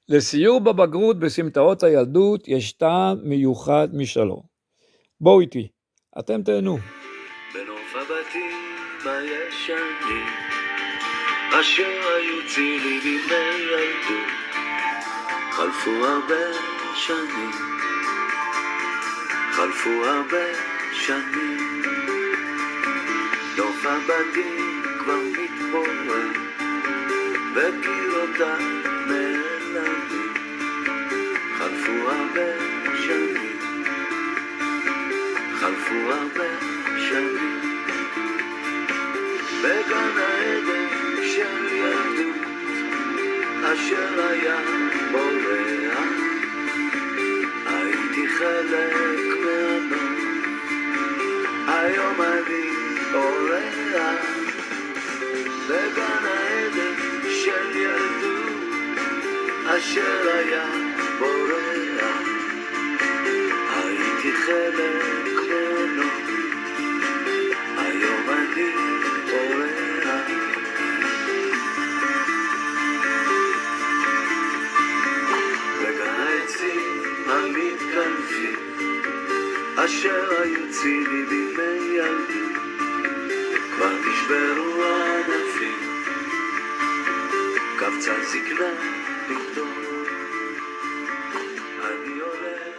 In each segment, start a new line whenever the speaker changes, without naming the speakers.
לסיור בבגרות בסמטאות הילדות יש טעם מיוחד משלו. בואו איתי, אתם תהנו.
בנוף הבתים הישנים אשר היו צילי בימי ילדות, חלפו הרבה שנים, חלפו הרבה שנים. נוף הבתים כבר מתפורר וקירותיו נעלמים, חלפו הרבה שנים, חלפו הרבה שנים. בגן העדן של ילדות אשר היה בורח, הייתי חלק מהנוף, היום אני אורח. בגן העדן של ילדות אשר היה בורח, הייתי חלק מהנוף, היום אני אורח. בגן העצים המתקלפים אשר היו צילי בימי ילדות, כבר נשברו הענפים, קפצה זקנה פתאום, אני הולך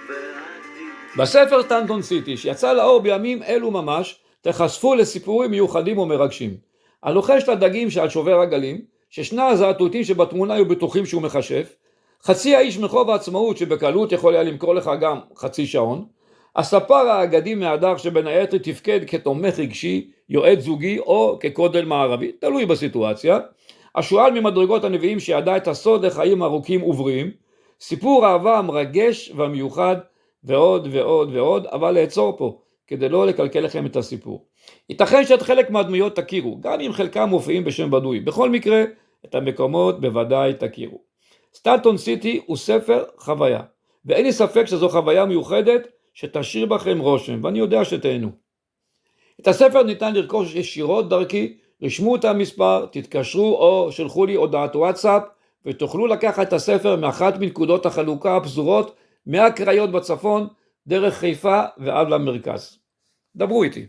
ועתיד.
בספר סטנטון סיטי, שיצא לאור בימים אלו ממש, תחשפו לסיפורים מיוחדים ומרגשים. הלוחש לדגים שעל שובר הגלים, ששני הזעתותים שבתמונה היו בטוחים שהוא מכשף, חצי האיש מחוב העצמאות שבקלות יכול היה למכור לך גם חצי שעון, הספר האגדי מהדר שבין היתר תפקד כתומך רגשי, יועד זוגי או כקודל מערבי, תלוי בסיטואציה, השועל ממדרגות הנביאים שידע את הסוד לחיים ארוכים ובריאים, סיפור אהבה המרגש והמיוחד ועוד ועוד ועוד, אבל לעצור פה כדי לא לקלקל לכם את הסיפור. ייתכן שאת חלק מהדמויות תכירו, גם אם חלקם מופיעים בשם בדוי, בכל מקרה את המקומות בוודאי תכירו. סטנטון סיטי הוא ספר חוויה, ואין לי ספק שזו חוויה מיוחדת שתשאיר בכם רושם, ואני יודע שתהנו. את הספר ניתן לרכוש ישירות דרכי, רשמו את המספר, תתקשרו או שלחו לי הודעת וואטסאפ, ותוכלו לקחת את הספר מאחת מנקודות החלוקה הפזורות מהקריות בצפון, דרך חיפה ועד למרכז. דברו איתי.